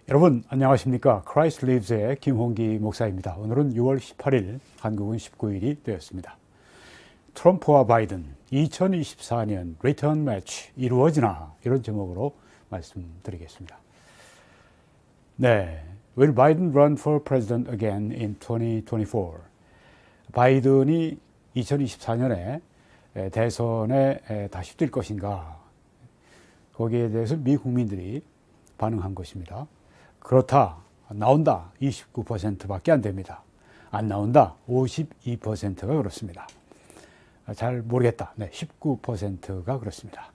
여러분 안녕하십니까? 크라이스트 리브스의 김홍기 목사입니다. 오늘은 6월 18일, 한국은 19일이 되었습니다. 트럼프와 바이든 2024년 리턴 매치 이루어지나? 이런 제목으로 말씀드리겠습니다. 네, Will Biden run for president again in 2024? 바이든이 2024년에 대선에 다시 뛸 것인가? 거기에 대해서 미 국민들이 반응한 것입니다. 그렇다, 나온다 29%밖에 안 됩니다. 안 나온다 52%가 그렇습니다. 잘 모르겠다, 네, 19%가 그렇습니다.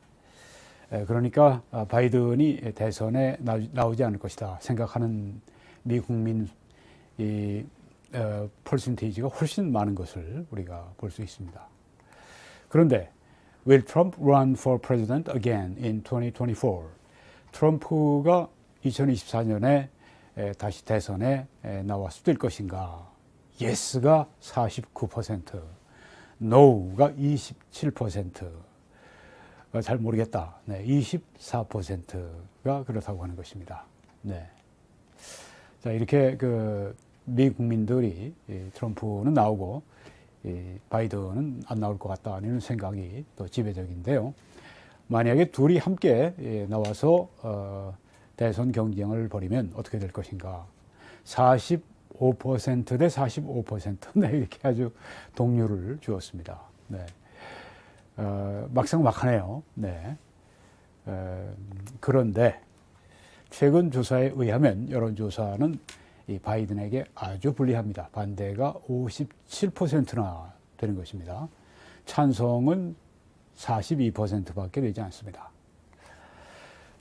그러니까 바이든이 대선에 나오지 않을 것이다 생각하는 미 국민 퍼센테이지가 훨씬 많은 것을 우리가 볼 수 있습니다. 그런데 Will Trump run for president again in 2024? 트럼프가 2024년에 다시 대선에 나와서 뛸 것인가? Yes가 49%, No가 27%, 잘 모르겠다. 네, 24%가 그렇다고 하는 것입니다. 네. 자, 이렇게 미 국민들이 트럼프는 나오고 바이든은 안 나올 것 같다는 생각이 또 지배적인데요. 만약에 둘이 함께 나와서 대선 경쟁을 벌이면 어떻게 될 것인가? 45% 대 45%, 네, 이렇게 아주 동률을 주었습니다. 네. 막상 막하네요. 네. 그런데 최근 조사에 의하면 여론조사는 이 바이든에게 아주 불리합니다. 반대가 57%나 되는 것입니다. 찬성은 42%밖에 되지 않습니다.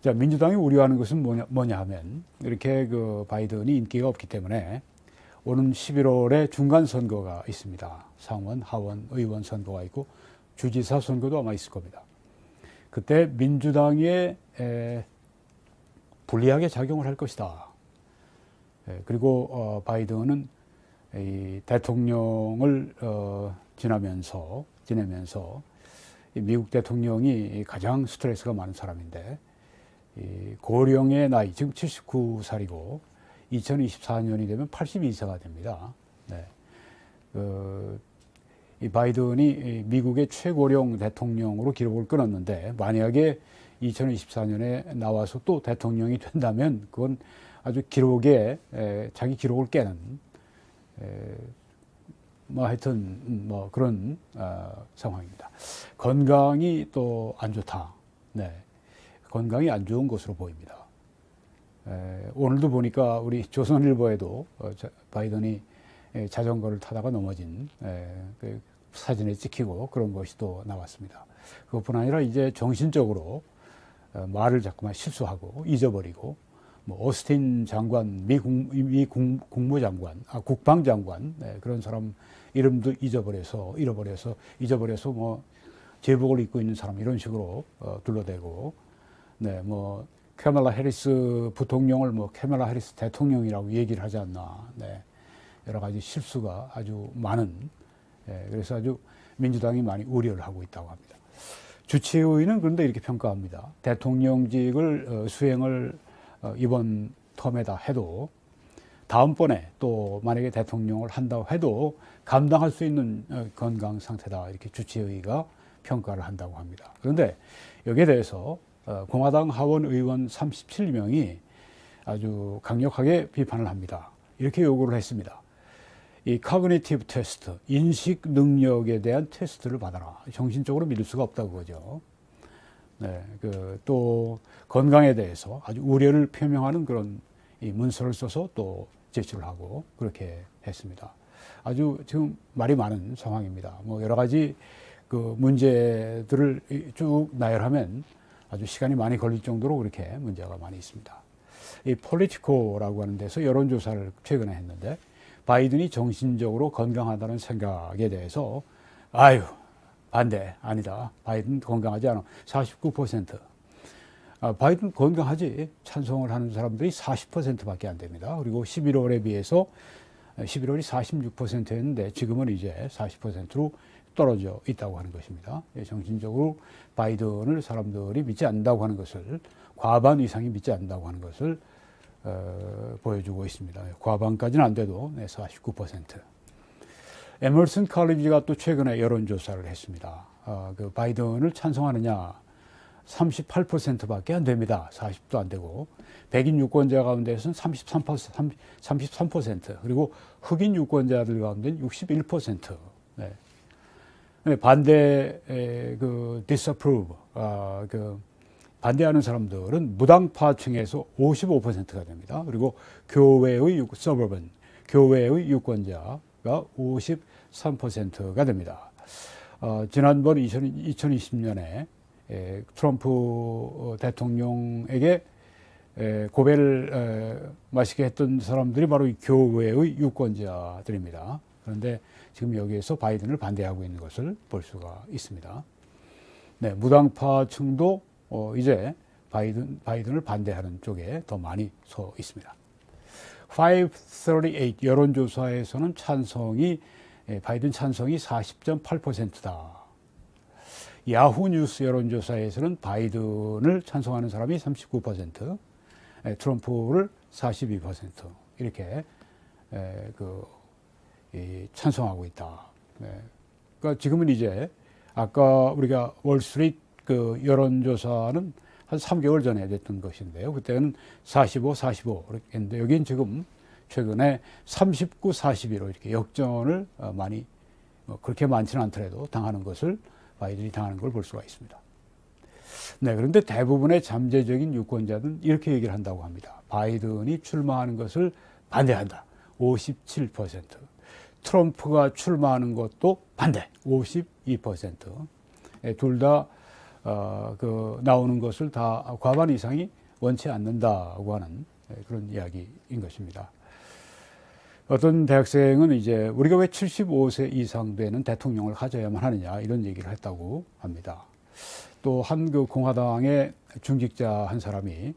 자, 민주당이 우려하는 것은 뭐냐 하면, 이렇게 바이든이 인기가 없기 때문에 오는 11월에 중간 선거가 있습니다. 상원, 하원, 의원 선거가 있고 주지사 선거도 아마 있을 겁니다. 그때 민주당에 불리하게 작용을 할 것이다. 그리고 바이든은 이 대통령을 지내면서 미국 대통령이 가장 스트레스가 많은 사람인데, 고령의 나이, 지금 79살이고 2024년이 되면 82세가 됩니다. 네. 이 바이든이 미국의 최고령 대통령으로 기록을 끊었는데, 만약에 2024년에 나와서 또 대통령이 된다면 그건 아주 자기 기록을 깨는 하여튼 그런 상황입니다. 건강이 또 안 좋다. 네, 건강이 안 좋은 것으로 보입니다. 오늘도 보니까 우리 조선일보에도 바이든이 자전거를 타다가 넘어진 그 사진에 찍히고 그런 것이 또 나왔습니다. 그것뿐 아니라 이제 정신적으로 말을 자꾸만 실수하고 잊어버리고, 오스틴 장관, 미 국무장관, 국방장관, 네, 그런 사람 이름도 잊어버려서 제복을 입고 있는 사람 이런 식으로 둘러대고, 네, 캐멀라 해리스 부통령을 캐멀라 해리스 대통령이라고 얘기를 하지 않나, 네, 여러 가지 실수가 아주 많은, 그래서 아주 민주당이 많이 우려를 하고 있다고 합니다. 주치의는 그런데 이렇게 평가합니다. 대통령직을 수행을 이번 텀에다 해도 다음번에 또 만약에 대통령을 한다고 해도 감당할 수 있는 건강 상태다, 이렇게 주치의가 평가를 한다고 합니다. 그런데 여기에 대해서 공화당 하원 의원 37명이 아주 강력하게 비판을 합니다. 이렇게 요구를 했습니다. 이 cognitive 테스트, 인식 능력에 대한 테스트를 받아라. 정신적으로 믿을 수가 없다고 그러죠. 네, 또 건강에 대해서 아주 우려를 표명하는 그런 이 문서를 써서 또 제출을 하고 그렇게 했습니다. 아주 지금 말이 많은 상황입니다. 여러 가지 문제들을 쭉 나열하면 아주 시간이 많이 걸릴 정도로 그렇게 문제가 많이 있습니다. 이 폴리티코라고 하는 데서 여론조사를 최근에 했는데, 바이든이 정신적으로 건강하다는 생각에 대해서 반대, 아니다, 바이든 건강하지 않아, 49%. 바이든 건강하지, 찬성을 하는 사람들이 40%밖에 안 됩니다. 그리고 11월에 비해서 11월이 46%였는데 지금은 이제 40%로 떨어져 있다고 하는 것입니다. 정신적으로 바이든을 사람들이 믿지 않는다고 하는 것을, 과반 이상이 믿지 않는다고 하는 것을 보여주고 있습니다. 과반까지는 안 돼도 49%. 에머슨 칼리지가 또 최근에 여론조사를 했습니다. 그 바이든을 찬성하느냐 38%밖에 안 됩니다. 40도 안 되고 백인 유권자 가운데서는 33%, 그리고 흑인 유권자들 가운데는 61%. 네. 반대 그 disapprove 그 반대하는 사람들은 무당파층에서 55%가 됩니다. 그리고 교회의 서버번 교회의 유권자가 53%가 됩니다. 지난번 2020년에 트럼프 대통령에게 고배를 마시게 했던 사람들이 바로 이 교회의 유권자들입니다. 그런데 지금 여기에서 바이든을 반대하고 있는 것을 볼 수가 있습니다. 네, 무당파층도 이제 바이든을 반대하는 쪽에 더 많이 서 있습니다. 538 여론조사에서는 바이든 찬성이 40.8%다. 야후 뉴스 여론조사에서는 바이든을 찬성하는 사람이 39%, 트럼프를 42% 이렇게 찬성하고 있다. 그러니까 지금은 이제 아까 우리가 월스트리트 그 여론조사는 한 3개월 전에 됐던 것인데요. 그때는 45, 45 이렇게 했는데 여기는 지금 최근에 39, 42로 이렇게 역전을 많이 그렇게 많지는 않더라도 당하는 것을 바이든이 당하는 걸 볼 수가 있습니다. 네, 그런데 대부분의 잠재적인 유권자들은 이렇게 얘기를 한다고 합니다. 바이든이 출마하는 것을 반대한다. 57%. 트럼프가 출마하는 것도 반대. 52%. 둘 다 나오는 것을 다 과반 이상이 원치 않는다고 하는 그런 이야기인 것입니다. 어떤 대학생은 이제 우리가 왜 75세 이상 되는 대통령을 가져야만 하느냐 이런 얘기를 했다고 합니다. 또 한 그 공화당의 중직자 한 사람이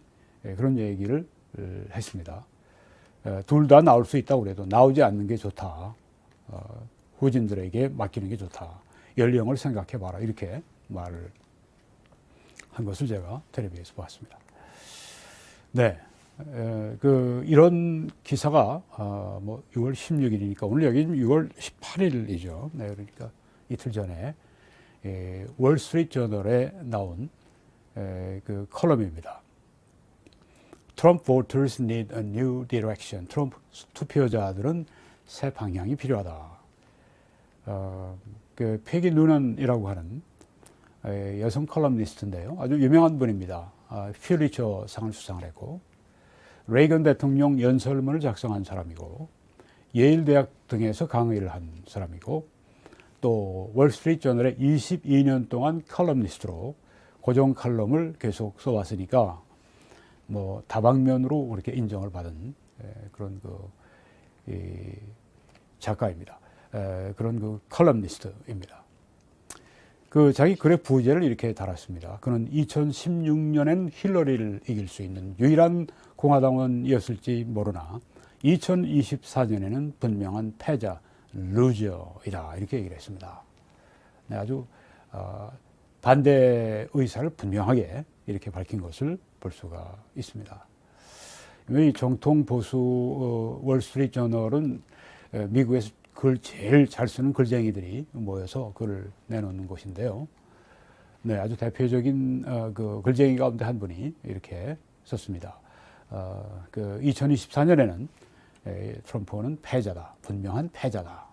그런 얘기를 했습니다. 둘 다 나올 수 있다고 그래도 나오지 않는 게 좋다. 후진들에게 맡기는 게 좋다. 연령을 생각해 봐라. 이렇게 말을 한 것을 제가 텔레비에서 봤습니다. 네. 이런 기사가, 6월 16일이니까 오늘 여기 6월 18일이죠. 네. 그러니까 이틀 전에, 월스트리트 저널에 나온, 그 컬럼입니다. Trump voters need a new direction. 트럼프 투표자들은 새 방향이 필요하다. 패기 누넌이라고 하는 여성 컬럼니스트인데요. 아주 유명한 분입니다. 퓰리처 상을 수상을 했고, 레이건 대통령 연설문을 작성한 사람이고, 예일 대학 등에서 강의를 한 사람이고, 또 월스트리트 저널에 22년 동안 컬럼니스트로 고정 칼럼을 계속 써왔으니까, 다방면으로 그렇게 인정을 받은 그런 작가입니다. 그런 컬럼니스트입니다. 자기 글의 부제를 이렇게 달았습니다. 그는 2016년엔 힐러리를 이길 수 있는 유일한 공화당원이었을지 모르나 2024년에는 분명한 패자, 루저이다. 이렇게 얘기를 했습니다. 네, 아주 반대 의사를 분명하게 이렇게 밝힌 것을 볼 수가 있습니다. 이 정통 보수 월스트리트 저널은 미국에서 글 제일 잘 쓰는 글쟁이들이 모여서 글을 내놓는 곳인데요. 네, 아주 대표적인 그 글쟁이 가운데 한 분이 이렇게 썼습니다. 2024년에는 트럼프는 패자다. 분명한 패자다.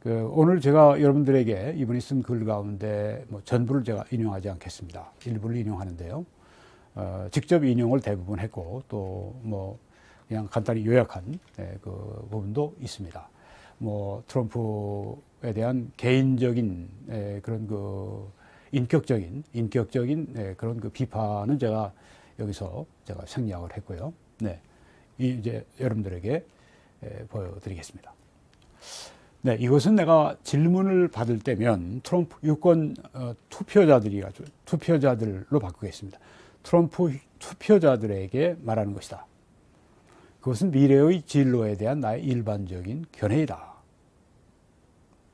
오늘 제가 여러분들에게 이분이 쓴 글 가운데 전부를 제가 인용하지 않겠습니다. 일부를 인용하는데요. 직접 인용을 대부분 했고 또 그냥 간단히 요약한 그 부분도 있습니다. 트럼프에 대한 개인적인 그런 인격적인 그런 비판은 제가 여기서 생략을 했고요. 네, 이제 여러분들에게 보여드리겠습니다. 네, 이것은 내가 질문을 받을 때면 트럼프 유권 투표자들로 바꾸겠습니다. 트럼프 투표자들에게 말하는 것이다. 그것은 미래의 진로에 대한 나의 일반적인 견해이다.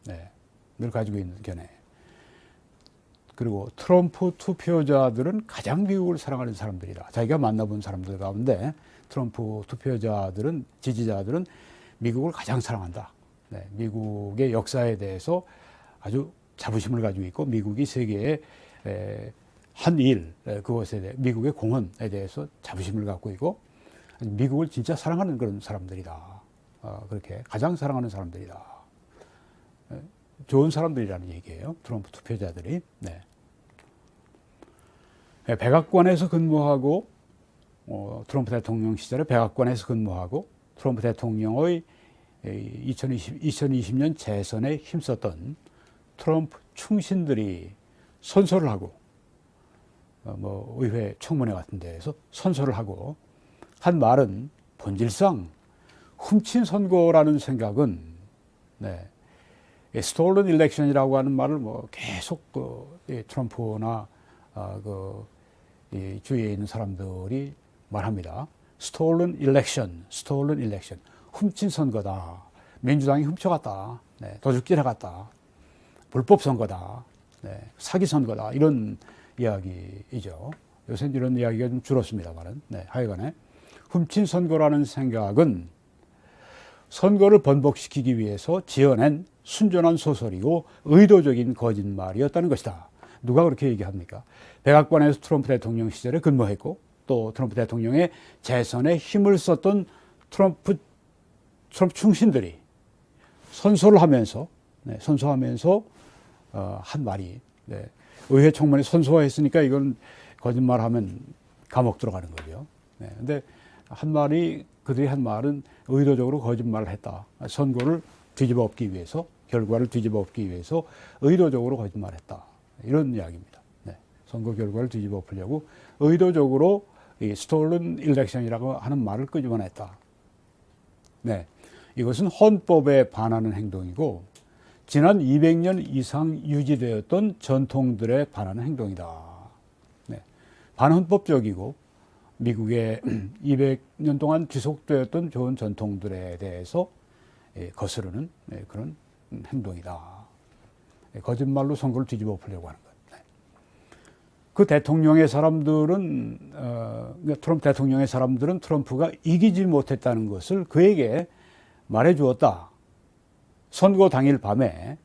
네, 늘 가지고 있는 견해. 그리고 트럼프 투표자들은 가장 미국을 사랑하는 사람들이다. 자기가 만나본 사람들 가운데 트럼프 투표자들은, 지지자들은 미국을 가장 사랑한다. 네, 미국의 역사에 대해서 아주 자부심을 가지고 있고, 미국이 세계의 한 일, 그것에 대해 미국의 공헌에 대해서 자부심을 갖고 있고, 미국을 진짜 사랑하는 그런 사람들이다. 그렇게 가장 사랑하는 사람들이다. 좋은 사람들이라는 얘기예요. 트럼프 투표자들이. 네. 백악관에서 근무하고, 트럼프 대통령 시절에 백악관에서 근무하고, 트럼프 대통령의 2020년 재선에 힘썼던 트럼프 충신들이 선서를 하고, 의회 청문회 같은 데에서 선서를 하고 한 말은, 본질상 훔친 선거라는 생각은, 네, stolen election이라고 하는 말을 계속 트럼프나 이 주위에 있는 사람들이 말합니다. stolen election, stolen election. 훔친 선거다. 민주당이 훔쳐갔다. 네, 도둑질해갔다. 불법 선거다. 네, 사기 선거다. 이런 이야기이죠. 요새 이런 이야기가 좀 줄었습니다만은. 네, 하여간에 훔친 선거라는 생각은 선거를 번복시키기 위해서 지어낸 순전한 소설이고 의도적인 거짓말이었다는 것이다. 누가 그렇게 얘기합니까? 백악관에서 트럼프 대통령 시절에 근무했고, 또 트럼프 대통령의 재선에 힘을 썼던 트럼프 충신들이 선서를 하면서, 네, 선서하면서 한 말이, 네, 의회 청문회 선서했으니까 이건 거짓말하면 감옥 들어가는 거죠. 네, 근데 그들이 한 말은 의도적으로 거짓말을 했다. 선거를 뒤집어 엎기 위해서, 결과를 뒤집어 엎기 위해서 의도적으로 거짓말했다. 이런 이야기입니다. 네, 선거 결과를 뒤집어 엎으려고 의도적으로 이 stolen election이라고 하는 말을 끄집어냈다. 네, 이것은 헌법에 반하는 행동이고, 지난 200년 이상 유지되었던 전통들에 반하는 행동이다. 네, 반헌법적이고 미국의 200년 동안 지속되었던 좋은 전통들에 대해서 거스르는 그런 행동이다. 거짓말로 선거를 뒤집어 엎으려고 하는 것. 네. 그 대통령의 사람들은, 트럼프 대통령의 사람들은 트럼프가 이기지 못했다는 것을 그에게 말해 주었다. 선거 당일 밤에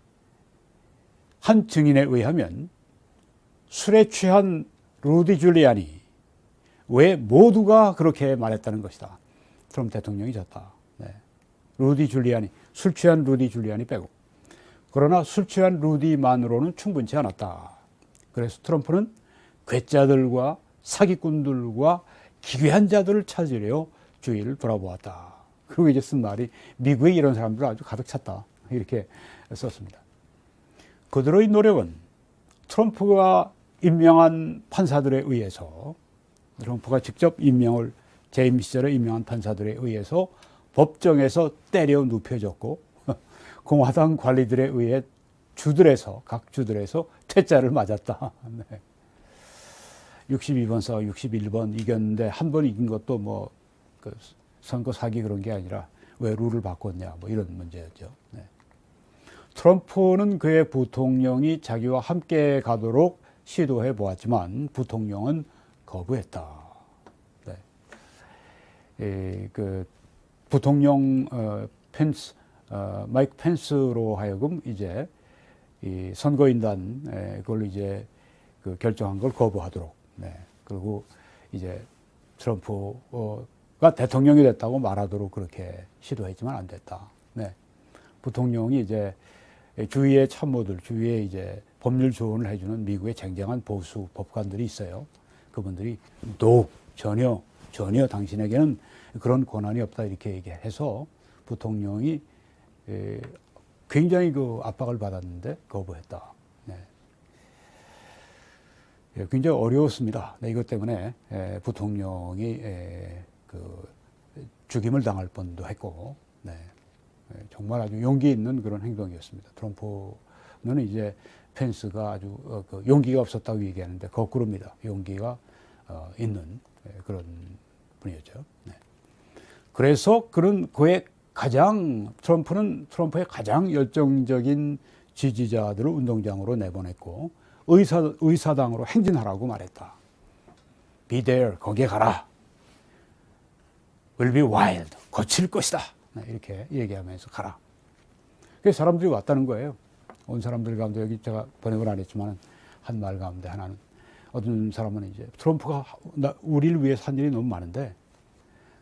한 증인에 의하면 술에 취한 루디 줄리아니 외 모두가 그렇게 말했다는 것이다. 트럼프 대통령이 졌다. 네. 루디 줄리아니, 술 취한 루디 줄리아니 빼고. 그러나 술 취한 루디만으로는 충분치 않았다. 그래서 트럼프는 괴짜들과 사기꾼들과 기괴한 자들을 찾으려 주위를 돌아보았다. 그리고 이제 쓴 말이, 미국에 이런 사람들 아주 가득 찼다. 이렇게 썼습니다. 그들의 노력은 트럼프가 임명한 판사들에 의해서, 트럼프가 직접 재임 시절에 임명한 판사들에 의해서 법정에서 때려 눕혀졌고, 공화당 관리들에 의해 각 주들에서 퇴짜를 맞았다. 네. 62번 써 61번 이겼는데 한 번 이긴 것도 선거 사기 그런 게 아니라 왜 룰을 바꿨냐, 이런 문제였죠. 네. 트럼프는 그의 부통령이 자기와 함께 가도록 시도해 보았지만 부통령은 거부했다. 네. 부통령 마이크 펜스로 하여금 이제 이 선거인단 그걸로 이제 결정한 걸 거부하도록. 네. 그리고 이제 트럼프가 대통령이 됐다고 말하도록 그렇게 시도했지만 안 됐다. 네. 부통령이 이제 주위의 참모들, 주위에 이제 법률 조언을 해주는 미국의 쟁쟁한 보수 법관들이 있어요. 그분들이 전혀 당신에게는 그런 권한이 없다 이렇게 얘기해서 부통령이 굉장히 압박을 받았는데 거부했다. 네. 굉장히 어려웠습니다. 네, 이것 때문에 부통령이 죽임을 당할 뻔도 했고, 네. 정말 아주 용기 있는 그런 행동이었습니다. 트럼프는 이제 펜스가 아주 용기가 없었다고 얘기하는데 거꾸로입니다. 용기가 있는 그런 분이었죠. 네. 그래서 트럼프의 가장 열정적인 지지자들을 운동장으로 내보냈고 의사당으로 행진하라고 말했다. Be there, 거기에 가라. Will be wild, 거칠 것이다. 이렇게 얘기하면서 가라. 그래서 사람들이 왔다는 거예요. 온 사람들 가운데 여기 제가 번역을 안 했지만 한 말 가운데 하나는 어떤 사람은 이제 트럼프가 우리를 위해서 한 일이 너무 많은데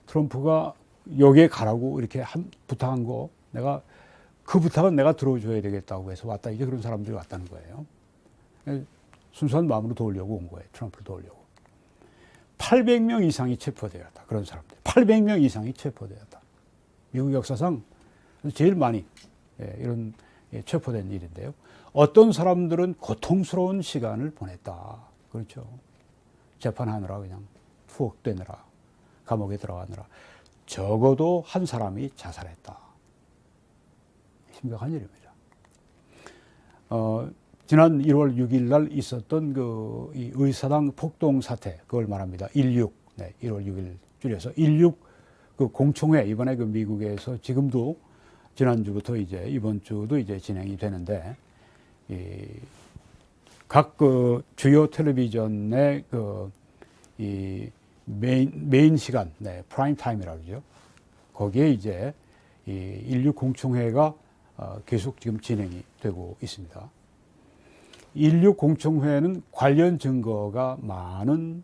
트럼프가 여기에 가라고 이렇게 부탁한 거 내가 그 부탁은 내가 들어줘야 되겠다고 해서 왔다. 이제 그런 사람들이 왔다는 거예요. 순수한 마음으로 도우려고 온 거예요. 트럼프를 도우려고. 800명 이상이 체포되었다. 그런 사람들. 800명 이상이 체포되었다. 미국 역사상 제일 많이 이런 체포된 일인데요. 어떤 사람들은 고통스러운 시간을 보냈다. 그렇죠. 재판하느라 그냥 투옥되느라 감옥에 들어가느라 적어도 한 사람이 자살했다. 심각한 일입니다. 지난 1월 6일 날 있었던 이 의사당 폭동 사태, 그걸 말합니다. 16, 1월 6일 줄여서 16 그 공청회, 이번에 그 미국에서 지금도 지난주부터 이제 이번 주도 이제 진행이 되는데, 각 그 주요 텔레비전의 이 메인 시간, 프라임 타임이라고 그러죠. 거기에 이제 이 16 공청회가 계속 지금 진행이 되고 있습니다. 16 공청회는 관련 증거가 많은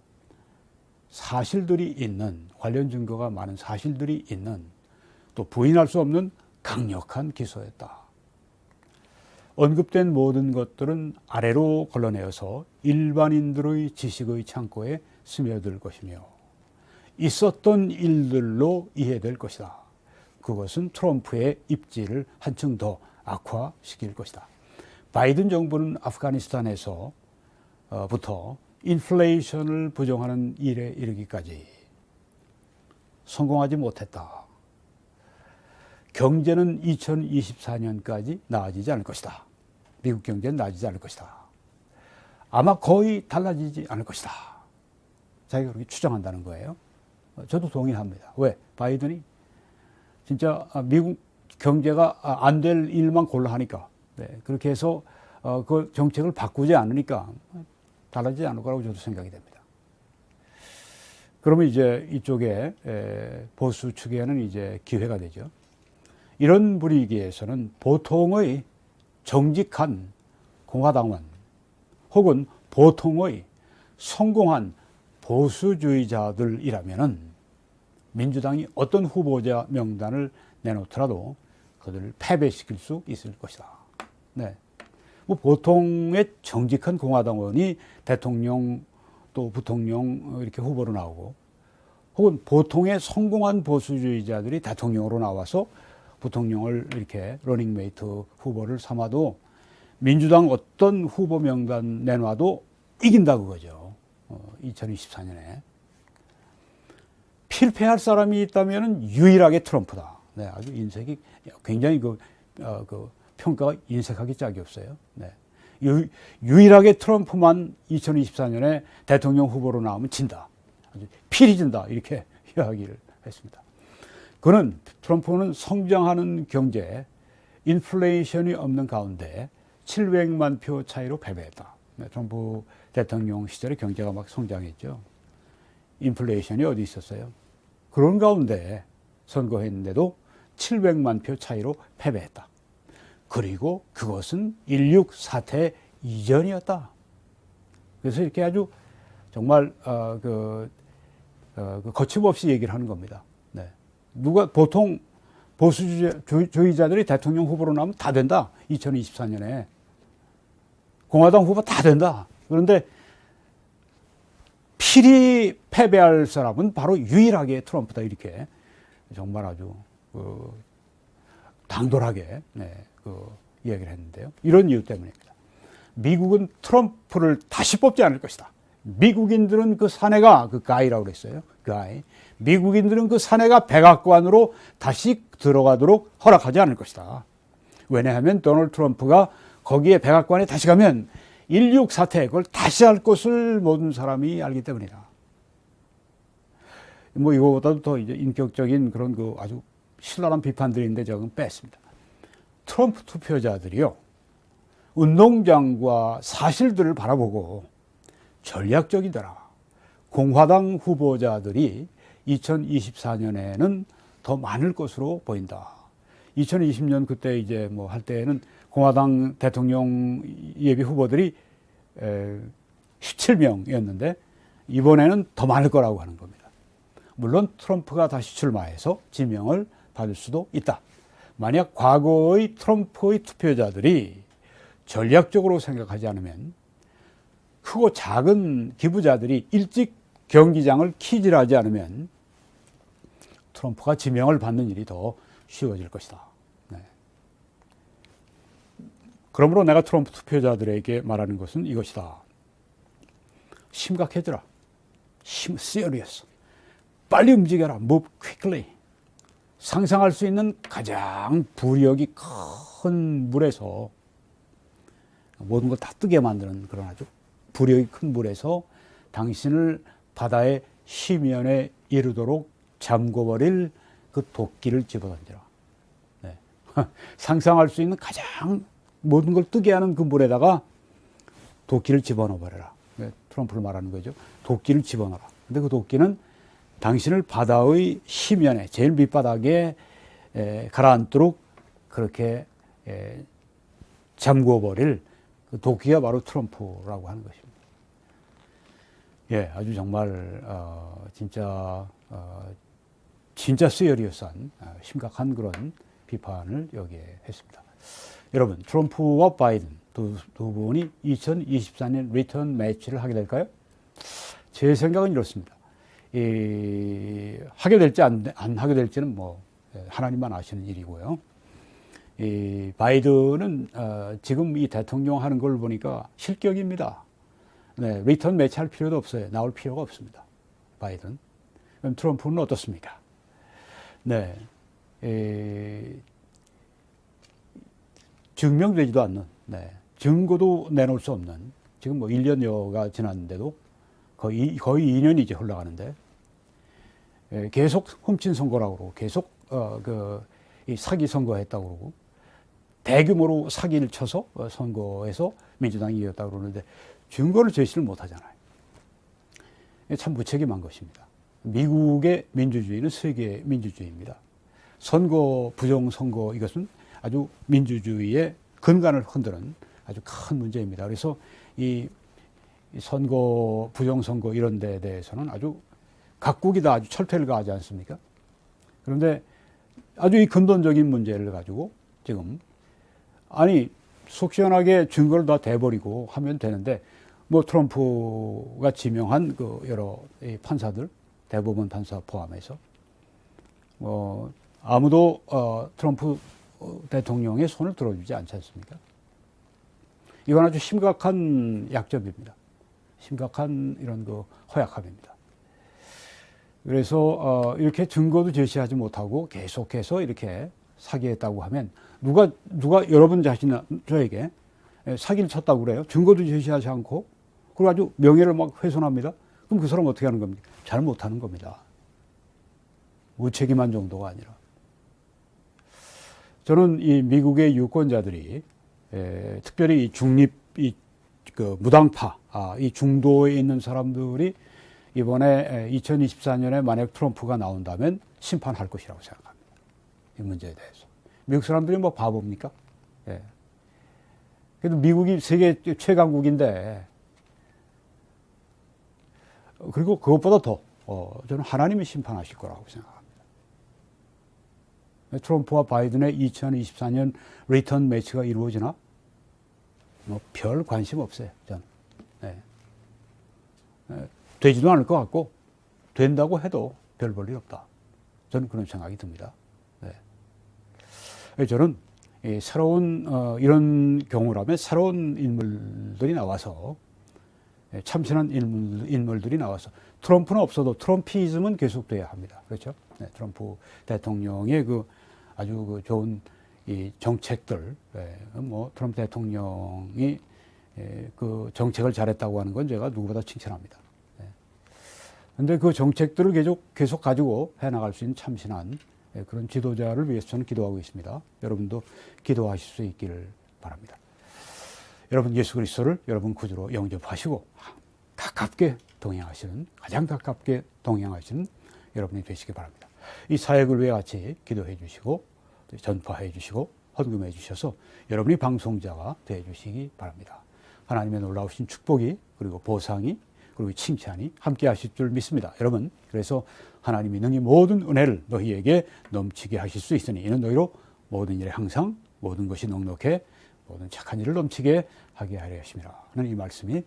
관련 증거가 많은 사실들이 있는 또 부인할 수 없는 강력한 기소였다. 언급된 모든 것들은 아래로 걸러내어서 일반인들의 지식의 창고에 스며들 것이며 있었던 일들로 이해될 것이다. 그것은 트럼프의 입지를 한층 더 악화시킬 것이다. 바이든 정부는 아프가니스탄에서부터 인플레이션을 부정하는 일에 이르기까지 성공하지 못했다. 경제는 2024년까지 나아지지 않을 것이다. 미국 경제는 나아지지 않을 것이다. 아마 거의 달라지지 않을 것이다. 자기가 그렇게 추정한다는 거예요. 저도 동의합니다. 왜? 바이든이 진짜 미국 경제가 안 될 일만 골라 하니까, 그렇게 해서 그 정책을 바꾸지 않으니까 달라지지 않을 거라고 저도 생각이 됩니다. 그러면 이제 이쪽에 보수 측에는 이제 기회가 되죠. 이런 분위기에서는 보통의 정직한 공화당원 혹은 보통의 성공한 보수주의자들이라면은 민주당이 어떤 후보자 명단을 내놓더라도 그들을 패배시킬 수 있을 것이다. 뭐 보통의 정직한 공화당원이 대통령 또 부통령 이렇게 후보로 나오고 혹은 보통의 성공한 보수주의자들이 대통령으로 나와서 부통령을 이렇게 러닝메이트 후보를 삼아도 민주당 어떤 후보 명단 내놔도 이긴다 그거죠. 2024년에. 필패할 사람이 있다면 유일하게 트럼프다. 아주 인색이 굉장히 그 평가가 인색하기 짝이 없어요. 유일하게 트럼프만 2024년에 대통령 후보로 나오면 진다. 아주 필이 진다. 이렇게 이야기를 했습니다. 트럼프는 성장하는 경제, 인플레이션이 없는 가운데 700만 표 차이로 패배했다. 트럼프 대통령 시절에 경제가 막 성장했죠. 인플레이션이 어디 있었어요? 그런 가운데 선거했는데도 700만 표 차이로 패배했다. 그리고 그것은 16 사태 이전이었다. 그래서 이렇게 아주 정말 거침없이 얘기를 하는 겁니다. 누가 보통 보수주의자들이 대통령 후보로 나오면 다 된다. 2024년에 공화당 후보 다 된다. 그런데 필히 패배할 사람은 바로 유일하게 트럼프다. 이렇게 정말 아주 당돌하게 이야기를 했는데요. 이런 이유 때문입니다. 미국은 트럼프를 다시 뽑지 않을 것이다. 미국인들은 그 사내가 가이라고 그랬어요. 가이. 미국인들은 그 사내가 백악관으로 다시 들어가도록 허락하지 않을 것이다. 왜냐하면 도널드 트럼프가 거기에 백악관에 다시 가면 16 사태 그걸 다시 할 것을 모든 사람이 알기 때문이다. 뭐 이거보다도 더 이제 인격적인 그런 아주 신랄한 비판들인데 저건 뺐습니다. 트럼프 투표자들이요. 운동장과 사실들을 바라보고 전략적이더라. 공화당 후보자들이 2024년에는 더 많을 것으로 보인다. 2020년 그때 이제 뭐 할 때는 공화당 대통령 예비 후보들이 17명이었는데 이번에는 더 많을 거라고 하는 겁니다. 물론 트럼프가 다시 출마해서 지명을 받을 수도 있다. 만약 과거의 트럼프의 투표자들이 전략적으로 생각하지 않으면 크고 작은 기부자들이 일찍 경기장을 키질하지 않으면 트럼프가 지명을 받는 일이 더 쉬워질 것이다. 네. 그러므로 내가 트럼프 투표자들에게 말하는 것은 이것이다. 심각해져라. serious. 빨리 움직여라. move quickly. 상상할 수 있는 가장 부력이 큰 물에서 모든 걸 다 뜨게 만드는 그런 아주 부력이 큰 물에서 당신을 바다의 심연에 이르도록 잠궈버릴 그 도끼를 집어던져라. 네. 상상할 수 있는 가장 모든 걸 뜨게 하는 그 물에다가 도끼를 집어넣어버려라. 네. 트럼프를 말하는 거죠. 도끼를 집어넣어라. 근데 그 도끼는 당신을 바다의 심연에 제일 밑바닥에 가라앉도록 그렇게 잠궈버릴 그 도끼가 바로 트럼프라고 하는 것입니다. 예, 아주 정말 진짜 시리어스한 심각한 그런 비판을 여기에 했습니다. 여러분, 트럼프와 바이든 두 분이 2024년 리턴 매치를 하게 될까요? 제 생각은 이렇습니다. 하게 될지 안 하게 될지는 뭐 하나님만 아시는 일이고요. 바이든은 지금 이 대통령 하는 걸 보니까 실격입니다. 네, 리턴 매치할 필요도 없어요. 나올 필요가 없습니다. 바이든. 그럼 트럼프는 어떻습니까? 네, 증명되지도 않는, 네, 증거도 내놓을 수 없는, 지금 뭐 1년여가 지났는데도 거의 2년이 흘러가는데, 계속 훔친 선거라고 그러고, 계속, 이 사기 선거했다고 그러고, 대규모로 사기를 쳐서 선거에서 민주당이 이겼다고 그러는데, 증거를 제시를 못 하잖아요. 참 무책임한 것입니다. 미국의 민주주의는 세계의 민주주의입니다. 선거, 부정선거, 이것은 아주 민주주의의 근간을 흔드는 아주 큰 문제입니다. 그래서 이 선거, 부정선거 이런 데에 대해서는 아주 각국이 다 아주 철퇴를 가하지 않습니까? 그런데 아주 이 근본적인 문제를 가지고 지금 아니 속 시원하게 증거를 다 대버리고 하면 되는데 뭐 트럼프가 지명한 그 여러 판사들, 대법원 판사 포함해서 아무도 트럼프 대통령의 손을 들어주지 않지 않습니까? 이건 아주 심각한 약점입니다. 심각한 이런 그 허약함입니다. 그래서 이렇게 증거도 제시하지 못하고 계속해서 이렇게 사기했다고 하면 누가 여러분 저에게 사기를 쳤다고 그래요? 증거도 제시하지 않고 그리고 아주 명예를 막 훼손합니다. 그럼 그 사람 어떻게 하는 겁니까? 잘 못하는 겁니다. 무책임한 정도가 아니라. 저는 이 미국의 유권자들이 특별히 이 중립, 그 무당파, 이 중도에 있는 사람들이 이번에 2024년에 만약 트럼프가 나온다면 심판할 것이라고 생각합니다. 이 문제에 대해서. 미국 사람들이 뭐 바보입니까? 예. 그래도 미국이 세계 최강국인데, 그리고 그것보다 더, 저는 하나님이 심판하실 거라고 생각합니다. 트럼프와 바이든의 2024년 리턴 매치가 이루어지나? 뭐 별 관심 없어요, 저는. 네. 되지도 않을 것 같고, 된다고 해도 별 볼 일 없다. 저는 그런 생각이 듭니다. 네. 저는 새로운, 이런 경우라면 새로운 인물들이 나와서, 참신한 인물들이 나와서, 트럼프는 없어도 트럼피즘은 계속돼야 합니다. 그렇죠? 네, 트럼프 대통령의 그 아주 그 좋은 이 정책들, 뭐 트럼프 대통령이 그 정책을 잘했다고 하는 건 제가 누구보다 칭찬합니다. 그런데 그 정책들을 계속 가지고 해나갈 수 있는 참신한 그런 지도자를 위해서 저는 기도하고 있습니다. 여러분도 기도하실 수 있기를 바랍니다. 여러분 예수 그리스도를 여러분 구주로 영접하시고 가깝게 동행하시는, 가장 가깝게 동행하시는 여러분이 되시기 바랍니다. 이 사역을 위해 같이 기도해 주시고 전파해 주시고 헌금해 주셔서 여러분이 방송자가 되어 주시기 바랍니다. 하나님의 놀라우신 축복이 그리고 보상이 그리고 칭찬이 함께 하실 줄 믿습니다. 여러분, 그래서 하나님이 능히 모든 은혜를 너희에게 넘치게 하실 수 있으니 이는 너희로 모든 일에 항상 모든 것이 넉넉해 모든 착한 일을 넘치게 하게 하려 하심이라 하는 이 말씀이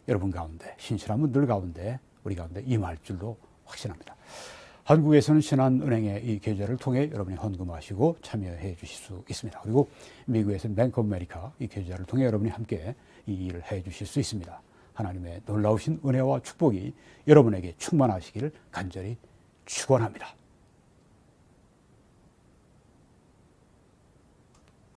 여러분 가운데, 신실한 분들 가운데, 우리 가운데 임할 줄로 확신합니다. 한국에서는 신한은행의 이 계좌를 통해 여러분이 헌금하시고 참여해 주실 수 있습니다. 그리고 미국에서는 뱅크 오브 아메리카 이 계좌를 통해 여러분이 함께 이 일을 해 주실 수 있습니다. 하나님의 놀라우신 은혜와 축복이 여러분에게 충만하시기를 간절히 축원합니다.